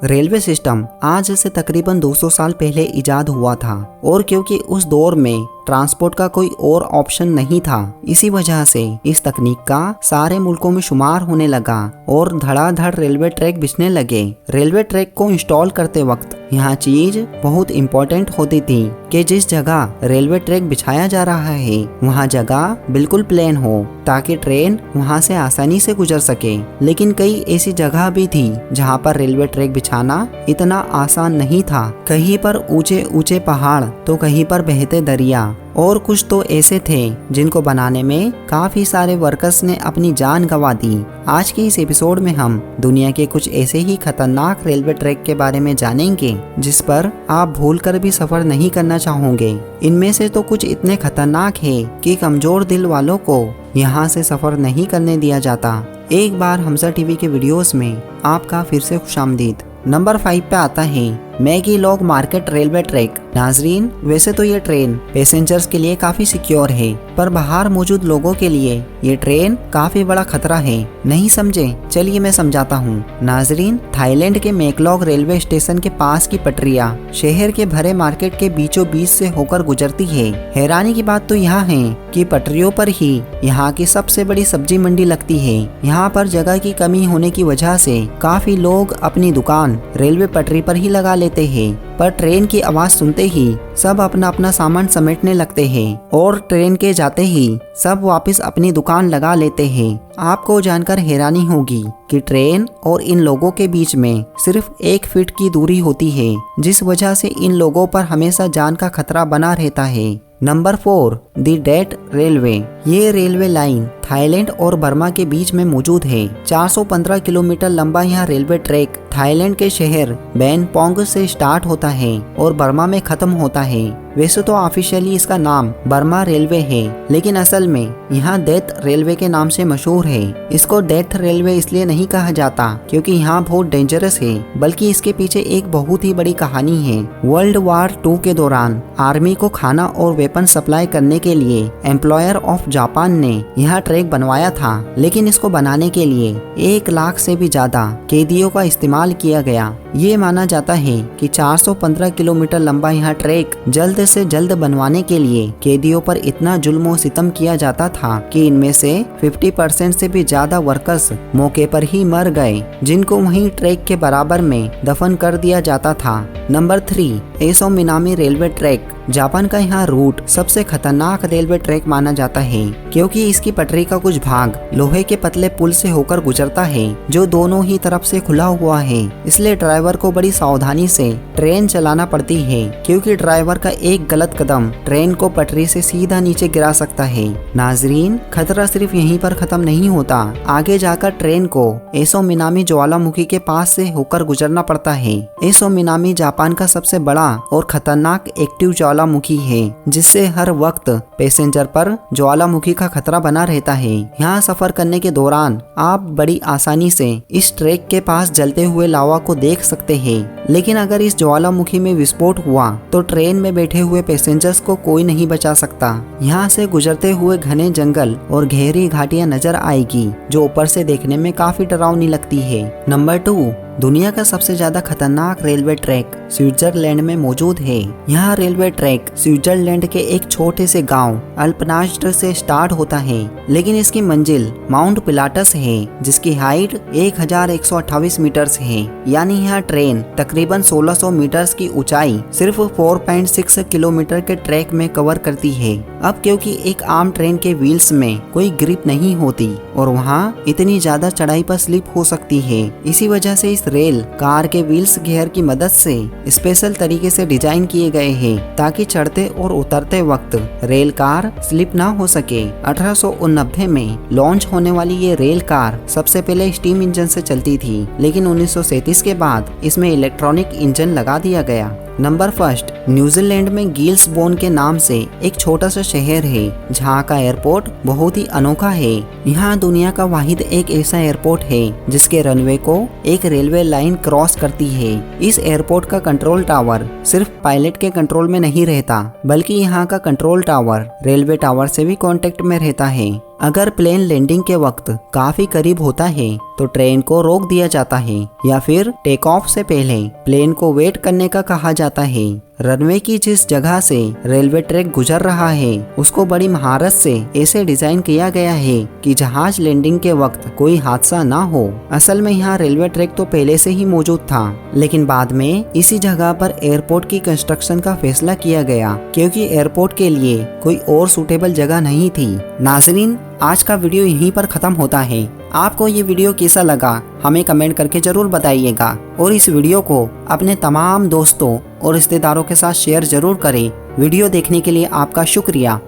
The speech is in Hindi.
रेलवे सिस्टम आज से तकरीबन 200 साल पहले इजाद हुआ था और क्योंकि उस दौर में ट्रांसपोर्ट का कोई और ऑप्शन नहीं था, इसी वजह से इस तकनीक का सारे मुल्कों में शुमार होने लगा और धड़ाधड़ रेलवे ट्रैक बिछने लगे। रेलवे ट्रैक को इंस्टॉल करते वक्त यहाँ चीज बहुत इम्पोर्टेंट होती थी कि जिस जगह रेलवे ट्रैक बिछाया जा रहा है वहाँ जगह बिल्कुल प्लेन हो ताकि ट्रेन वहाँ से आसानी से गुजर सके। लेकिन कई ऐसी जगह भी थी जहाँ पर रेलवे ट्रैक बिछाना इतना आसान नहीं था। कहीं पर ऊंचे ऊंचे पहाड़ तो कहीं पर बहते दरिया और कुछ तो ऐसे थे जिनको बनाने में काफी सारे वर्कर्स ने अपनी जान गंवा दी। आज के इस एपिसोड में हम दुनिया के कुछ ऐसे ही खतरनाक रेलवे ट्रैक के बारे में जानेंगे जिस पर आप भूलकर भी सफर नहीं करना चाहोगे। इनमें से तो कुछ इतने खतरनाक है कि कमजोर दिल वालों को यहाँ से सफर नहीं करने दिया जाता। एक बार हमजा टीवी के वीडियोस में आपका फिर से खुशामदीद। नंबर 5 पे आता है Maggi log market railway track. नाजरीन, वैसे तो ये ट्रेन पैसेंजर्स के लिए काफी सिक्योर है, पर बाहर मौजूद लोगों के लिए ये ट्रेन काफी बड़ा खतरा है। नहीं समझे? चलिए मैं समझाता हूँ। नाजरीन, थाईलैंड के मैकलॉग रेलवे स्टेशन के पास की पटरियाँ शहर के भरे मार्केट के बीचों बीच से होकर गुजरती है। हैरानी की बात तो यहाँ है कि पटरियों पर ही यहाँ की सबसे बड़ी सब्जी मंडी लगती है। यहाँ पर जगह की कमी होने की वजह से काफी लोग अपनी दुकान रेलवे पटरी पर ही लगा लेते हैं, पर ट्रेन की आवाज सुनते ही सब अपना अपना सामान समेटने लगते हैं और ट्रेन के जाते ही सब वापस अपनी दुकान लगा लेते हैं। आपको जानकर हैरानी होगी कि ट्रेन और इन लोगों के बीच में सिर्फ 1 फीट की दूरी होती है, जिस वजह से इन लोगों पर हमेशा जान का खतरा बना रहता है। नंबर 4, दी डेट रेलवे। ये रेलवे लाइन थाईलैंड और बर्मा के बीच में मौजूद है। 415 किलोमीटर लंबा यह रेलवे ट्रैक थाईलैंड के शहर बैंपोंग से स्टार्ट होता है और बर्मा में खत्म होता है। वैसे तो ऑफिशियली इसका नाम बर्मा रेलवे है, लेकिन असल में यहाँ डेथ रेलवे के नाम से मशहूर है। इसको डेथ रेलवे इसलिए नहीं कहा जाता क्योंकि यहाँ बहुत डेंजरस है, बल्कि इसके पीछे एक बहुत ही बड़ी कहानी है। वर्ल्ड वॉर 2 के दौरान आर्मी को खाना और वेपन सप्लाई करने के लिए एम्प्लॉयर ऑफ जापान ने यहाँ ट्रैक बनवाया था, लेकिन इसको बनाने के लिए 1 लाख से भी ज्यादा कैदियों का इस्तेमाल किया गया। ये माना जाता है कि 415 किलोमीटर लंबा यह ट्रैक जल्द से जल्द बनवाने के लिए कैदियों पर इतना जुल्म और सितम किया जाता था कि इनमें से 50% से भी ज्यादा वर्कर्स मौके पर ही मर गए, जिनको वहीं ट्रैक के बराबर में दफन कर दिया जाता था। नंबर 3, एसो मिनामी रेलवे ट्रैक। जापान का यहाँ रूट सबसे खतरनाक रेलवे ट्रैक माना जाता है क्योंकि इसकी पटरी का कुछ भाग लोहे के पतले पुल से होकर गुजरता है जो दोनों ही तरफ से खुला हुआ है। इसलिए ड्राइवर को बड़ी सावधानी से ट्रेन चलाना पड़ती है क्योंकि ड्राइवर का एक गलत कदम ट्रेन को पटरी से सीधा नीचे गिरा सकता है। नाजरीन, खतरा सिर्फ यहीं पर खत्म नहीं होता। आगे जाकर ट्रेन को एसो मिनामी ज्वालामुखी के पास से होकर गुजरना पड़ता है। एसो मिनामी जापान का सबसे बड़ा और खतरनाक एक्टिव ज्वालामुखी है, जिससे हर वक्त पैसेंजर पर ज्वालामुखी का खतरा बना रहता है। यहाँ सफर करने के दौरान आप बड़ी आसानी से इस ट्रैक के पास जलते हुए लावा को देख सकते हैं, लेकिन अगर इस ज्वालामुखी में विस्फोट हुआ तो ट्रेन में बैठे हुए पैसेंजर्स को कोई नहीं बचा सकता। यहाँ से गुजरते हुए घने जंगल और गहरी घाटियां नजर आएगी जो ऊपर से देखने में काफी डरावनी लगती है। नंबर 2, दुनिया का सबसे ज्यादा खतरनाक रेलवे ट्रैक स्विट्जरलैंड में मौजूद है। यहाँ रेलवे ट्रैक स्विट्जरलैंड के एक छोटे से गांव अल्पनास्ट से स्टार्ट होता है, लेकिन इसकी मंजिल माउंट पिलाटस है जिसकी हाइट 1128 मीटर्स है। यानी यह ट्रेन तकरीबन 1600 मीटर्स की ऊंचाई सिर्फ 4.6 किलोमीटर के ट्रैक में कवर करती है। अब क्योंकि एक आम ट्रेन के व्हील्स में कोई ग्रिप नहीं होती और वहाँ इतनी ज्यादा चढ़ाई पर स्लिप हो सकती है, इसी वजह से इस रेल कार के व्हील्स गियर की मदद से स्पेशल तरीके से डिजाइन किए गए हैं ताकि चढ़ते और उतरते वक्त रेल कार स्लिप ना हो सके। 1889 में लॉन्च होने वाली ये रेल कार सबसे पहले स्टीम इंजन से चलती थी, लेकिन 1937 के बाद इसमें इलेक्ट्रॉनिक इंजन लगा दिया गया। नंबर 1, न्यूजीलैंड में गिल्सबोर्न के नाम से एक छोटा सा शहर है जहाँ का एयरपोर्ट बहुत ही अनोखा है। यहाँ दुनिया का वाहिद एक ऐसा एयरपोर्ट है जिसके रनवे को एक रेलवे लाइन क्रॉस करती है। इस एयरपोर्ट का कंट्रोल टावर सिर्फ पायलट के कंट्रोल में नहीं रहता, बल्कि यहाँ का कंट्रोल टावर रेलवे टावर से भी कांटेक्ट में रहता है। अगर प्लेन लैंडिंग के वक्त काफी करीब होता है तो ट्रेन को रोक दिया जाता है या फिर टेक ऑफ से पहले प्लेन को वेट करने का कहा जाता है। रनवे की जिस जगह से रेलवे ट्रैक गुजर रहा है उसको बड़ी महारत से ऐसे डिजाइन किया गया है कि जहाज लैंडिंग के वक्त कोई हादसा ना हो। असल में यहाँ रेलवे ट्रैक तो पहले से ही मौजूद था, लेकिन बाद में इसी जगह पर एयरपोर्ट की कंस्ट्रक्शन का फैसला किया गया क्योंकि एयरपोर्ट के लिए कोई और सूटेबल जगह नहीं थी। नाजरीन, आज का वीडियो यहीं पर खत्म होता है। आपको ये वीडियो कैसा लगा हमें कमेंट करके जरूर बताइएगा और इस वीडियो को अपने तमाम दोस्तों और रिश्तेदारों के साथ शेयर जरूर करें। वीडियो देखने के लिए आपका शुक्रिया।